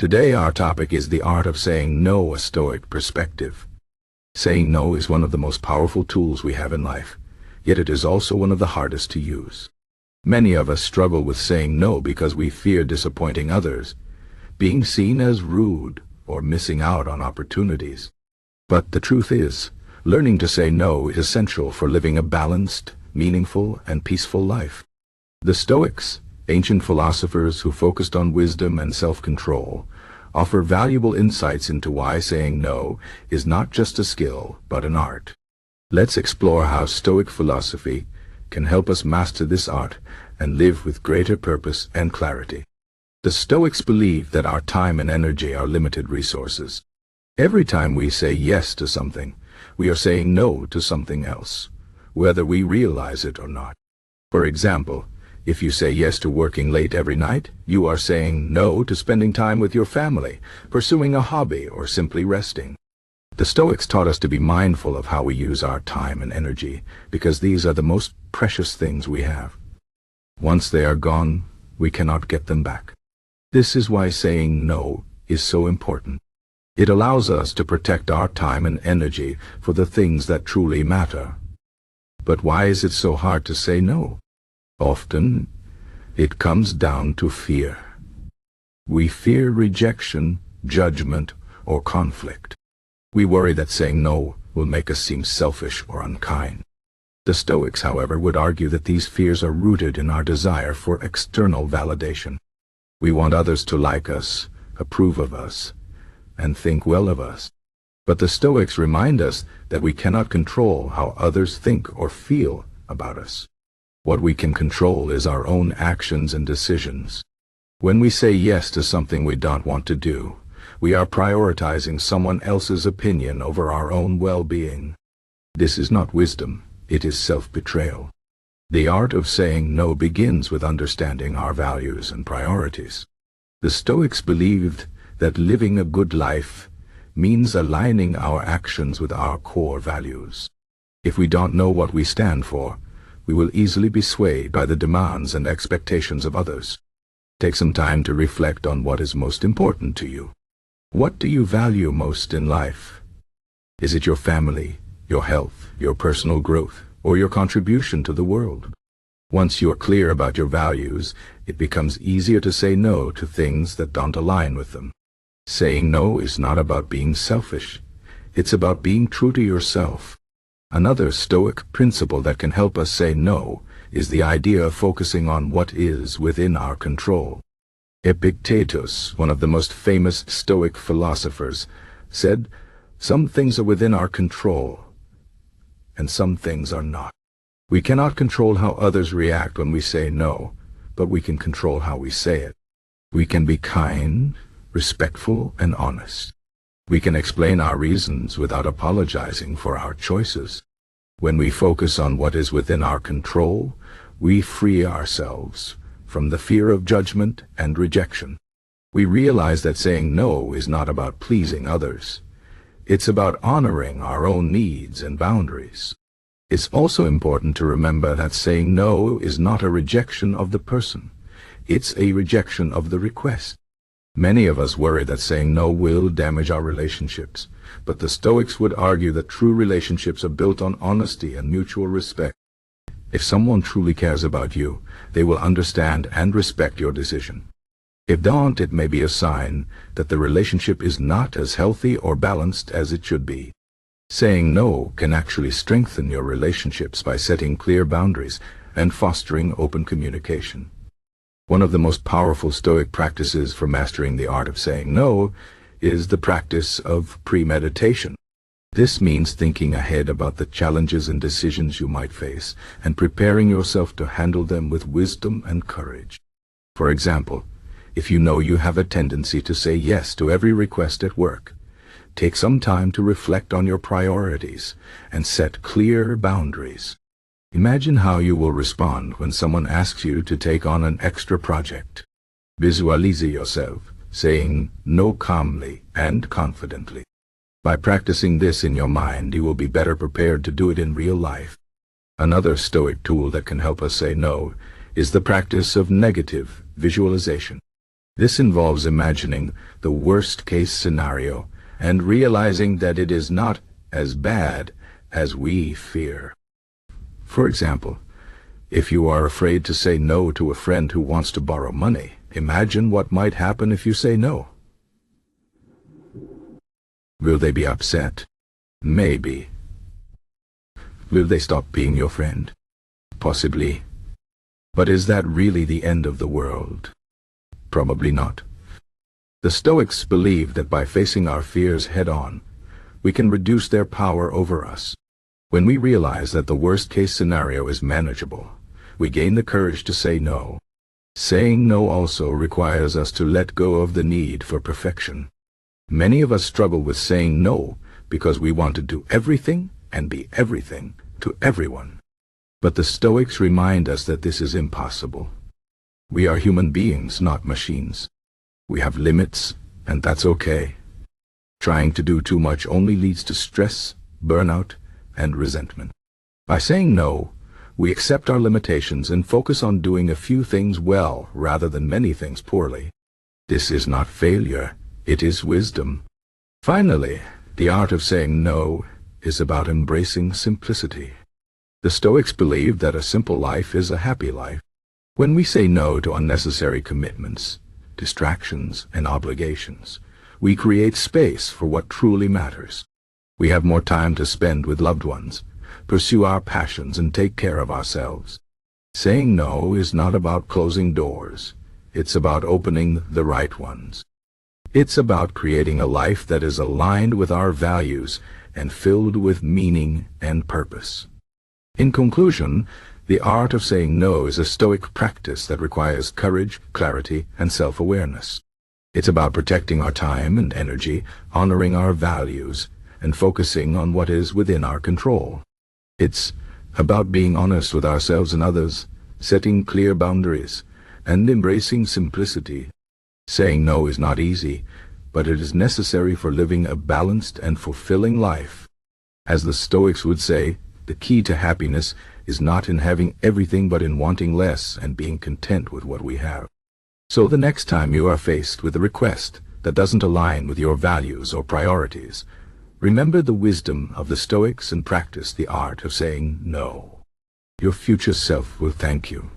Today our topic is the art of saying no, a Stoic perspective. Saying no is one of the most powerful tools we have in life, yet it is also one of the hardest to use. Many of us struggle with saying no because we fear disappointing others, being seen as rude, or missing out on opportunities. But the truth is, learning to say no is essential for living a balanced, meaningful, and peaceful life. The Stoics, ancient philosophers who focused on wisdom and self-control, offer valuable insights into why saying no is not just a skill, but an art. Let's explore how Stoic philosophy can help us master this art and live with greater purpose and clarity. The Stoics believe that our time and energy are limited resources. Every time we say yes to something, we are saying no to something else, whether we realize it or not. For example, if you say yes to working late every night, you are saying no to spending time with your family, pursuing a hobby, or simply resting. The Stoics taught us to be mindful of how we use our time and energy, because these are the most precious things we have. Once they are gone, we cannot get them back. This is why saying no is so important. It allows us to protect our time and energy for the things that truly matter. But why is it so hard to say no? Often, it comes down to fear. We fear rejection, judgment, or conflict. We worry that saying no will make us seem selfish or unkind. The Stoics, however, would argue that these fears are rooted in our desire for external validation. We want others to like us, approve of us, and think well of us. But the Stoics remind us that we cannot control how others think or feel about us. What we can control is our own actions and decisions. When we say yes to something we don't want to do, we are prioritizing someone else's opinion over our own well-being. This is not wisdom, it is self-betrayal. The art of saying no begins with understanding our values and priorities. The Stoics believed that living a good life means aligning our actions with our core values. If we don't know what we stand for, we will easily be swayed by the demands and expectations of others. Take some time to reflect on what is most important to you. What do you value most in life? Is it your family, your health, your personal growth, or your contribution to the world? Once you are clear about your values, it becomes easier to say no to things that don't align with them. Saying no is not about being selfish. It's about being true to yourself. Another Stoic principle that can help us say no is the idea of focusing on what is within our control. Epictetus, one of the most famous Stoic philosophers, said, "Some things are within our control, and some things are not." We cannot control how others react when we say no, but we can control how we say it. We can be kind, respectful, and honest. We can explain our reasons without apologizing for our choices. When we focus on what is within our control, we free ourselves from the fear of judgment and rejection. We realize that saying no is not about pleasing others. It's about honoring our own needs and boundaries. It's also important to remember that saying no is not a rejection of the person. It's a rejection of the request. Many of us worry that saying no will damage our relationships, but the Stoics would argue that true relationships are built on honesty and mutual respect. If someone truly cares about you, they will understand and respect your decision. If they don't, it may be a sign that the relationship is not as healthy or balanced as it should be. Saying no can actually strengthen your relationships by setting clear boundaries and fostering open communication. One of the most powerful Stoic practices for mastering the art of saying no is the practice of premeditation. This means thinking ahead about the challenges and decisions you might face and preparing yourself to handle them with wisdom and courage. For example, if you know you have a tendency to say yes to every request at work, take some time to reflect on your priorities and set clear boundaries. Imagine how you will respond when someone asks you to take on an extra project. Visualize yourself saying no calmly and confidently. By practicing this in your mind, you will be better prepared to do it in real life. Another Stoic tool that can help us say no is the practice of negative visualization. This involves imagining the worst-case scenario and realizing that it is not as bad as we fear. For example, if you are afraid to say no to a friend who wants to borrow money, imagine what might happen if you say no. Will they be upset? Maybe. Will they stop being your friend? Possibly. But is that really the end of the world? Probably not. The Stoics believe that by facing our fears head-on, we can reduce their power over us. When we realize that the worst-case scenario is manageable, we gain the courage to say no. Saying no also requires us to let go of the need for perfection. Many of us struggle with saying no because we want to do everything and be everything to everyone. But the Stoics remind us that this is impossible. We are human beings, not machines. We have limits, and that's okay. Trying to do too much only leads to stress, burnout, and resentment. By saying no, we accept our limitations and focus on doing a few things well rather than many things poorly. This is not failure, it is wisdom. Finally, the art of saying no is about embracing simplicity. The Stoics believe that a simple life is a happy life. When we say no to unnecessary commitments, distractions, and obligations, we create space for what truly matters. We have more time to spend with loved ones, pursue our passions, and take care of ourselves. Saying no is not about closing doors. It's about opening the right ones. It's about creating a life that is aligned with our values and filled with meaning and purpose. In conclusion, the art of saying no is a Stoic practice that requires courage, clarity, and self-awareness. It's about protecting our time and energy, honoring our values, and focusing on what is within our control. It's about being honest with ourselves and others, setting clear boundaries, and embracing simplicity. Saying no is not easy, but it is necessary for living a balanced and fulfilling life. As the Stoics would say, the key to happiness is not in having everything but in wanting less and being content with what we have. So the next time you are faced with a request that doesn't align with your values or priorities, remember the wisdom of the Stoics and practice the art of saying no. Your future self will thank you.